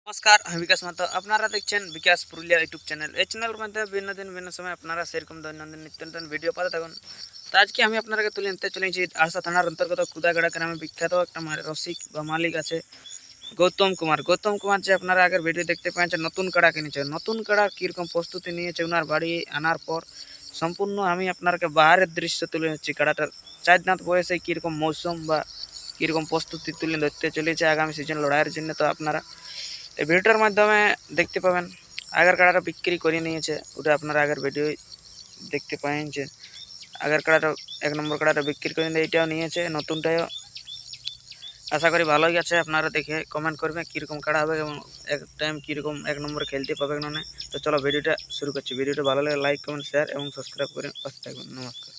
नमस्कार আমি বিকাশ মাতো আপনারা দেখছেন বিকাশ পুরুলিয়া ইউটিউব চ্যানেল। এই চ্যানেলের মধ্যে ভিন্ন দিন ভিন্ন সময় আপনারা সেরকম দৈনন্দিন নিত্য নতুন ভিডিও পাতে থাকুন। তো আজকে আমি আপনাদেরকে তুলে নিতে চলেছি আরসা থানার অন্তর্গত কুদাগাড়া গ্রামে বিখ্যাত একটা রসিক বা মালিক আছে গৌতম কুমার যে আপনারা আগের ভিডিও দেখতে পেয়েছেন নতুন কাড়া কিনেছে। নতুন কাড়া কীরকম প্রস্তুতি নিয়েছে ওনার বাড়ি আনার পর সম্পূর্ণ আমি আপনাকে বাহারের দৃশ্য তুলে নিচ্ছি। কাড়াটার 4 দাঁত বয়সে কীরকম মৌসুম বা কীরকম প্রস্তুতি তুলে ধরতে চলেছে আগামী সিজন লড়াইয়ের জন্য। তো আপনারা এই ভিডিওটার মাধ্যমে দেখতে পাবেন। আগের কাড়াটা বিক্রি করে নিয়েছে, ওটা আপনারা আগের ভিডিও দেখতে পাবেন যে আগের কাড়াটা 1 নম্বর কাড়াটা বিক্রি করে নিয়ে এইটাও নিয়েছে, নতুনটাও আশা করি ভালোই আছে। আপনারা দেখে কমেন্ট করবেন কীরকম কাড়া হবে এবং এক টাইম কীরকম 1 নম্বরে খেলতে পাবেন না। তো চলো ভিডিওটা শুরু করছি। ভিডিওটা ভালো লাগে লাইক কমেন্ট শেয়ার এবং সাবস্ক্রাইব করে পাশে থাকবেন। নমস্কার।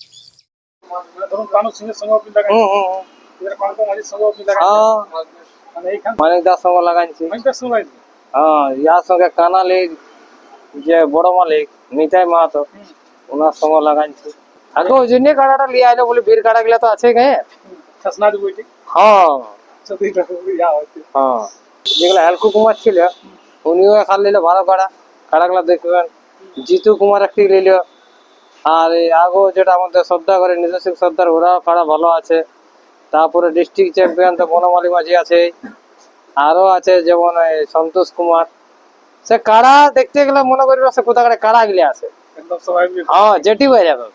ধরুন কানু সিংহের সঙ্গে আপনি লাগান, এবার কানু মাঝির সঙ্গে আপনি লাগান, মানে এইখান মানিকদার সঙ্গে লাগাইছি। মাইকটার সঙ্গে লাগাইছি। হ্যাঁ, ইয়ার সঙ্গে কানালি যে বড় মালিক নিতাই মাহাতো ওনার সঙ্গে লাগাইছি। আগে ওই জন্যই কাড়াটা লিয়ে আইলো বলে বীর কাড়া গুলা তো আছে গায়ে। শাসনা দেবো এটি হ্যাঁ সত্যিটা ইয়া হচ্ছে। হ্যাঁ, যেগুলো হেলকু কুমার ছিল উনিও এখান নিলে ভালো কাড়াগুলা দেখবেন। জিতু কুমার একটি নিল, আর এই আগো যেটা আমাদের শ্রদ্ধা করে নিজস্ব শ্রদ্ধার ওরাও কাড়া ভালো আছে। তারপরে ডিস্ট্রিক্ট চ্যাম্পিয়ন তো বনমালী মাঝি আছে, আরো আছে যেমন সন্তোষ কুমার। সে কাড়া দেখতে গেলে মনে করি সে কোথা করে কাড়া গিলে আছে একদম সবাই মিলে হ্যাঁ যেটি হয়ে যাবে।